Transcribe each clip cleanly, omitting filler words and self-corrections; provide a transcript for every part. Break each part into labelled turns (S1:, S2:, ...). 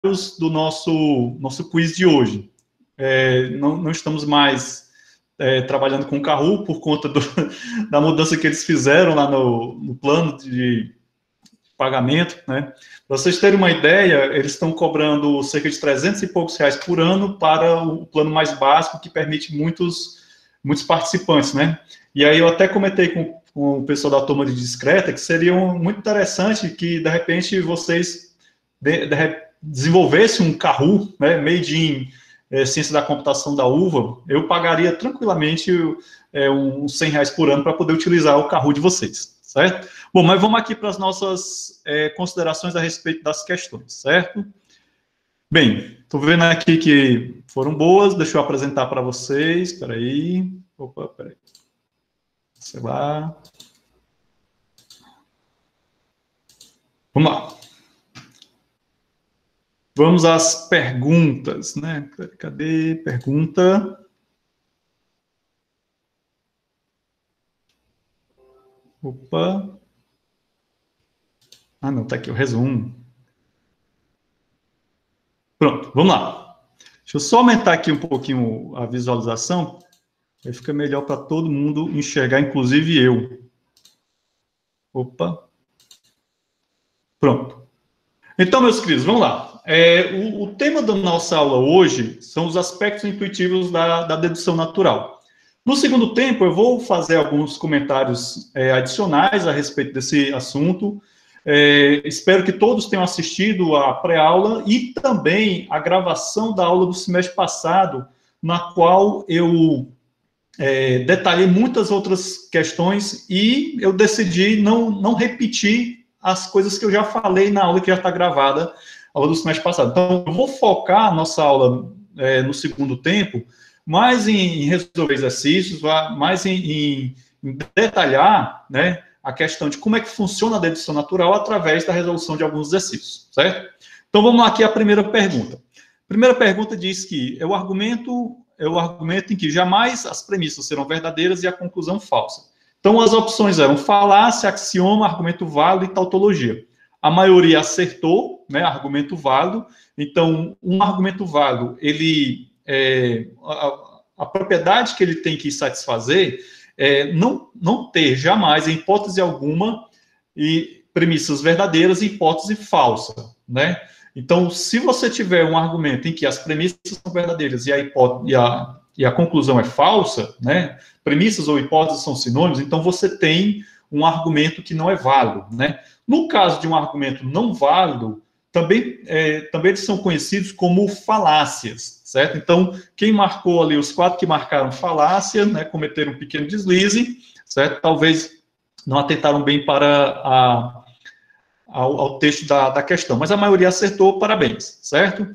S1: do nosso quiz de hoje. Não estamos mais trabalhando com o Kahoot por conta da mudança que eles fizeram lá no plano de pagamento, né? Para vocês terem uma ideia, eles estão cobrando cerca de 300 e poucos reais por ano para o plano mais básico, que permite muitos participantes, né? E aí eu até comentei com o pessoal da turma de discreta que seria muito interessante que, de repente, vocês desenvolvessem um Kahoot, né, made in ciência da computação da UVA. Eu pagaria tranquilamente uns 100 reais por ano para poder utilizar o Kahoot de vocês, certo? Bom, mas vamos aqui para as nossas considerações a respeito das questões, certo? Bem, estou vendo aqui que foram boas, deixa eu apresentar para vocês, espera aí. Opa, peraí. Sei lá. Vamos lá. Vamos às perguntas, né? Cadê? Pergunta. Opa. Ah, não, tá aqui o resumo. Pronto, vamos lá. Deixa eu só aumentar aqui um pouquinho a visualização. Aí fica melhor para todo mundo enxergar, inclusive eu. Opa. Pronto. Então, meus queridos, vamos lá. O tema da nossa aula hoje são os aspectos intuitivos da dedução natural. No segundo tempo, eu vou fazer alguns comentários adicionais a respeito desse assunto. Espero que todos tenham assistido a pré-aula e também a gravação da aula do semestre passado, na qual eu detalhei muitas outras questões e eu decidi não repetir as coisas que eu já falei na aula que já está gravada, a aula do semestre passado. Então, eu vou focar a nossa aula no segundo tempo mais em resolver exercícios, mais em detalhar, né, a questão de como é que funciona a dedução natural através da resolução de alguns exercícios, certo? Então, vamos lá aqui a primeira pergunta. A primeira pergunta diz que é o argumento em que jamais as premissas serão verdadeiras e a conclusão falsa. Então, as opções eram falácia, axioma, argumento válido e tautologia. A maioria acertou, né, argumento válido. Então, um argumento válido, a propriedade que ele tem que satisfazer é não ter jamais, em hipótese alguma, premissas verdadeiras e hipótese falsa, né? Então, se você tiver um argumento em que as premissas são verdadeiras e a conclusão é falsa, né? Premissas ou hipóteses são sinônimos, então você tem um argumento que não é válido, né? No caso de um argumento não válido, também eles são conhecidos como falácias, certo? Então, quem marcou ali, os 4 que marcaram falácia, né, cometeram um pequeno deslize, certo? Talvez não atentaram bem para ao texto da questão, mas a maioria acertou, parabéns, certo?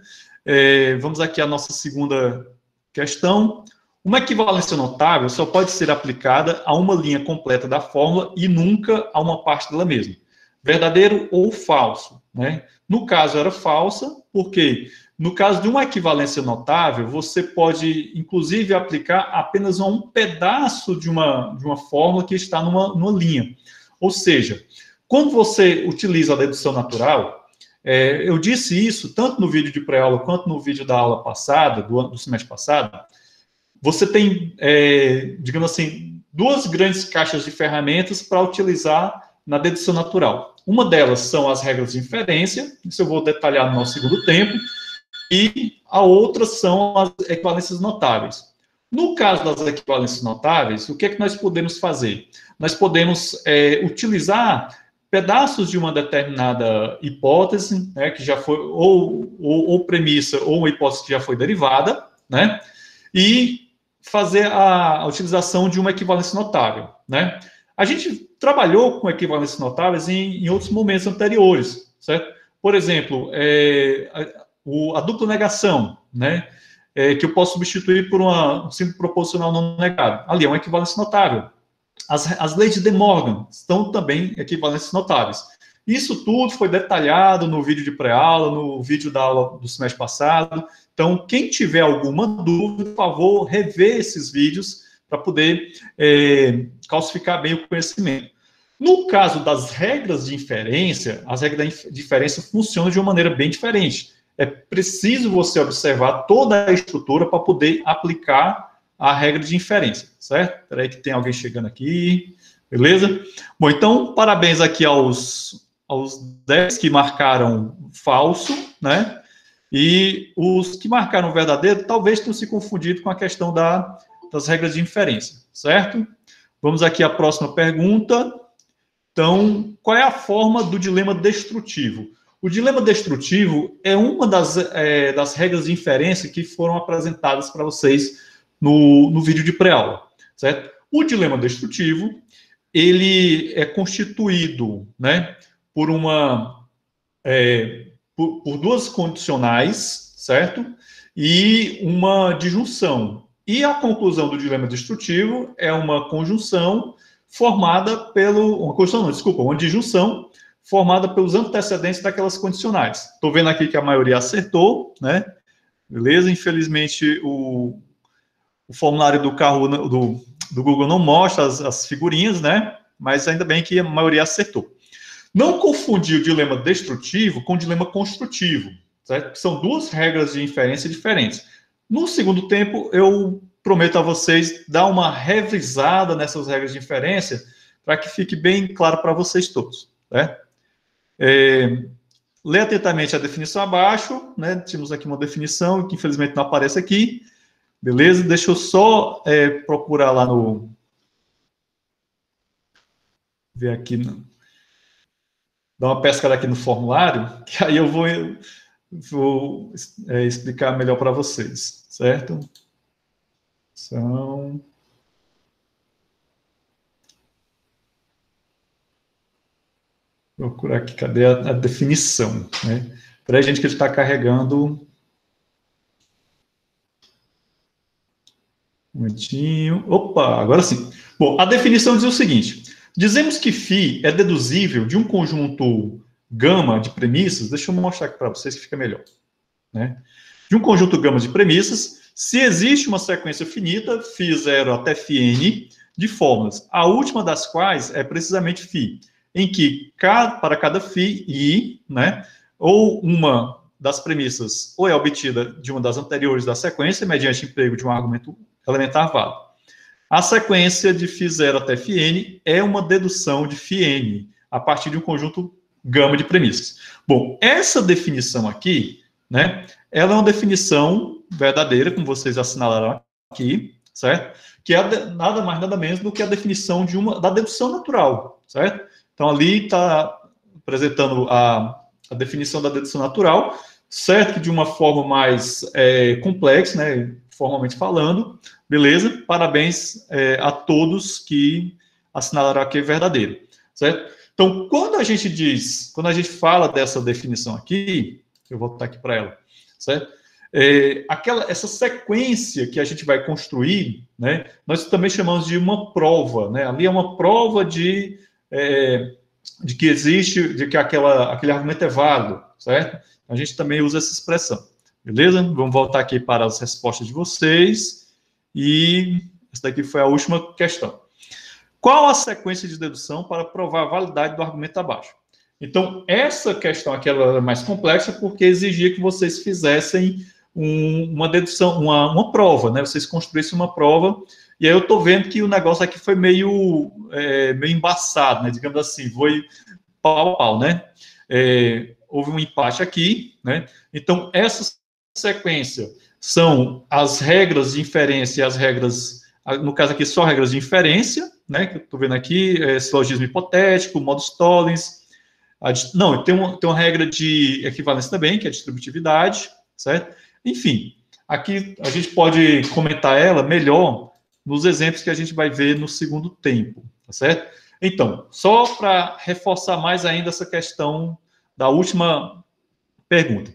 S1: Vamos aqui à nossa segunda questão. Uma equivalência notável só pode ser aplicada a uma linha completa da fórmula e nunca a uma parte dela mesma. Verdadeiro ou falso, né? No caso, era falsa, porque no caso de uma equivalência notável, você pode, inclusive, aplicar apenas a um pedaço de uma fórmula que está numa linha. Ou seja, quando você utiliza a dedução natural, eu disse isso tanto no vídeo de pré-aula quanto no vídeo da aula passada, do semestre passado, você tem, digamos assim, 2 grandes caixas de ferramentas para utilizar na dedução natural. Uma delas são as regras de inferência, isso eu vou detalhar no nosso segundo tempo, e a outra são as equivalências notáveis. No caso das equivalências notáveis, o que é que nós podemos fazer? Nós podemos utilizar pedaços de uma determinada hipótese, né, que já foi, ou premissa, ou uma hipótese que já foi derivada, né, e fazer a utilização de uma equivalência notável, né. A gente trabalhou com equivalências notáveis em outros momentos anteriores, certo? Por exemplo, a dupla negação, né, que eu posso substituir por um símbolo proposicional não negado. Ali é uma equivalência notável. As leis de De Morgan estão também equivalências notáveis. Isso tudo foi detalhado no vídeo de pré-aula, no vídeo da aula do semestre passado. Então, quem tiver alguma dúvida, por favor, rever esses vídeos para poder calcificar bem o conhecimento. No caso das regras de inferência, as regras de inferência funcionam de uma maneira bem diferente. é preciso você observar toda a estrutura para poder aplicar a regra de inferência, certo? Espera aí que tem alguém chegando aqui, beleza? Bom, então, parabéns aqui aos 10 que marcaram falso, né? E os que marcaram verdadeiro, talvez tenham se confundido com a questão das regras de inferência, certo? Vamos aqui à próxima pergunta. Então, qual é a forma do dilema destrutivo? O dilema destrutivo é uma das regras de inferência que foram apresentadas para vocês no vídeo de pré-aula, certo? O dilema destrutivo, ele é constituído, né, por duas condicionais, certo? E uma disjunção. E a conclusão do dilema destrutivo é uma conjunção formada uma disjunção formada pelos antecedentes daquelas condicionais. Estou vendo aqui que a maioria acertou, né? Beleza? Infelizmente, o formulário do Google não mostra as figurinhas, né? Mas ainda bem que a maioria acertou. Não confundir o dilema destrutivo com o dilema construtivo, certo? São duas regras de inferência diferentes. No segundo tempo, eu prometo a vocês dar uma revisada nessas regras de inferência para que fique bem claro para vocês todos, né? Lê atentamente a definição abaixo, né? Tínhamos aqui uma definição que infelizmente não aparece aqui, beleza? Deixa eu só procurar lá no... Ver aqui, dar uma pescada aqui no formulário, que aí eu vou explicar melhor para vocês, certo? Vou procurar aqui, cadê a definição, né? Para a gente que ele está carregando. Um momentinho. Opa, agora sim. Bom, a definição diz o seguinte: dizemos que φ é deduzível de um conjunto gama de premissas. Deixa eu mostrar aqui para vocês que fica melhor, né? De um conjunto gama de premissas, se existe uma sequência finita, φ0 até φn, de fórmulas, a última das quais é precisamente φ, em que para cada φ i, né, ou uma das premissas ou é obtida de uma das anteriores da sequência, mediante emprego de um argumento elementar válido. A sequência de φ0 até φn é uma dedução de φn, a partir de um conjunto gama de premissas. Bom, essa definição aqui, né, ela é uma definição verdadeira, como vocês assinalaram aqui, certo? Que é nada mais, nada menos do que a definição da dedução natural, certo? Então, ali está apresentando a definição da dedução natural, certo que de uma forma mais complexa, né, formalmente falando, beleza? Parabéns a todos que assinalaram aqui verdadeiro, certo? Então, quando a gente fala dessa definição aqui, eu vou voltar aqui para ela, certo? Essa sequência que a gente vai construir, né, nós também chamamos de uma prova, né? Ali é uma prova de que existe, de que aquele argumento é válido, certo? A gente também usa essa expressão, beleza? Vamos voltar aqui para as respostas de vocês, e essa daqui foi a última questão. Qual a sequência de dedução para provar a validade do argumento abaixo? Então, essa questão aqui ela é mais complexa porque exigia que vocês fizessem uma dedução, uma prova, né? Vocês construíssem uma prova, e aí eu estou vendo que o negócio aqui foi meio embaçado, né? Digamos assim, foi pau a pau, né? Houve um empate aqui, né? Então, essa sequência são as regras de inferência e as regras, no caso aqui, só regras de inferência, né? Que eu estou vendo aqui, silogismo hipotético, modus tollens. Não, tem uma regra de equivalência também, que é a distributividade, certo? Enfim, aqui a gente pode comentar ela melhor nos exemplos que a gente vai ver no segundo tempo, tá certo? Então, só para reforçar mais ainda essa questão da última pergunta.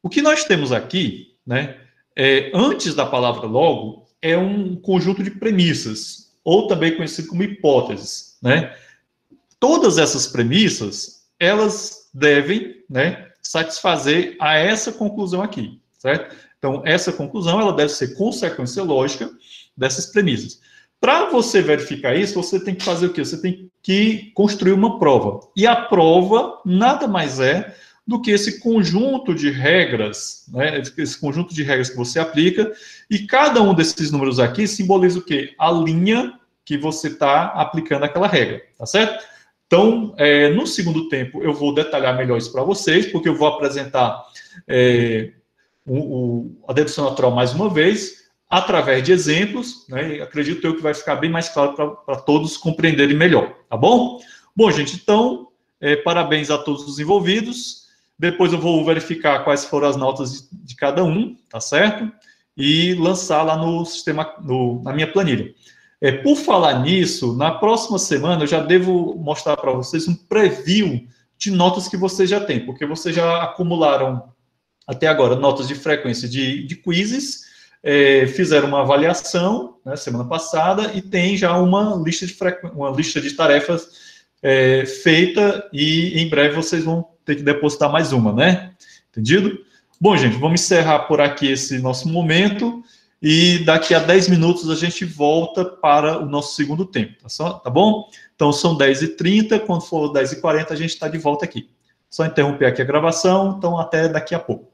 S1: O que nós temos aqui, né, antes da palavra logo, é um conjunto de premissas, ou também conhecido como hipóteses, né? Todas essas premissas, elas devem, né, satisfazer a essa conclusão aqui, certo? Então, essa conclusão, ela deve ser consequência lógica dessas premissas. Para você verificar isso, você tem que fazer o quê? Você tem que construir uma prova. E a prova nada mais é do que esse conjunto de regras, né? Esse conjunto de regras que você aplica, e cada um desses números aqui simboliza o quê? A linha que você está aplicando aquela regra, tá certo? Então, no segundo tempo, eu vou detalhar melhor isso para vocês, porque eu vou apresentar a dedução natural mais uma vez, através de exemplos, né? E acredito eu que vai ficar bem mais claro para todos compreenderem melhor, tá bom? Bom, gente, então, parabéns a todos os envolvidos. Depois eu vou verificar quais foram as notas de cada um, tá certo? E lançar lá no sistema, na minha planilha. Por falar nisso, na próxima semana eu já devo mostrar para vocês um preview de notas que vocês já têm, porque vocês já acumularam até agora notas de frequência de quizzes, fizeram uma avaliação, né, semana passada, e tem já uma lista de tarefas feita, e em breve vocês vão ter que depositar mais uma, né? Entendido? Bom, gente, vamos encerrar por aqui esse nosso momento, e daqui a 10 minutos a gente volta para o nosso segundo tempo, tá bom? Então, são 10h30, quando for 10h40 a gente está de volta aqui. Só interromper aqui a gravação, então até daqui a pouco.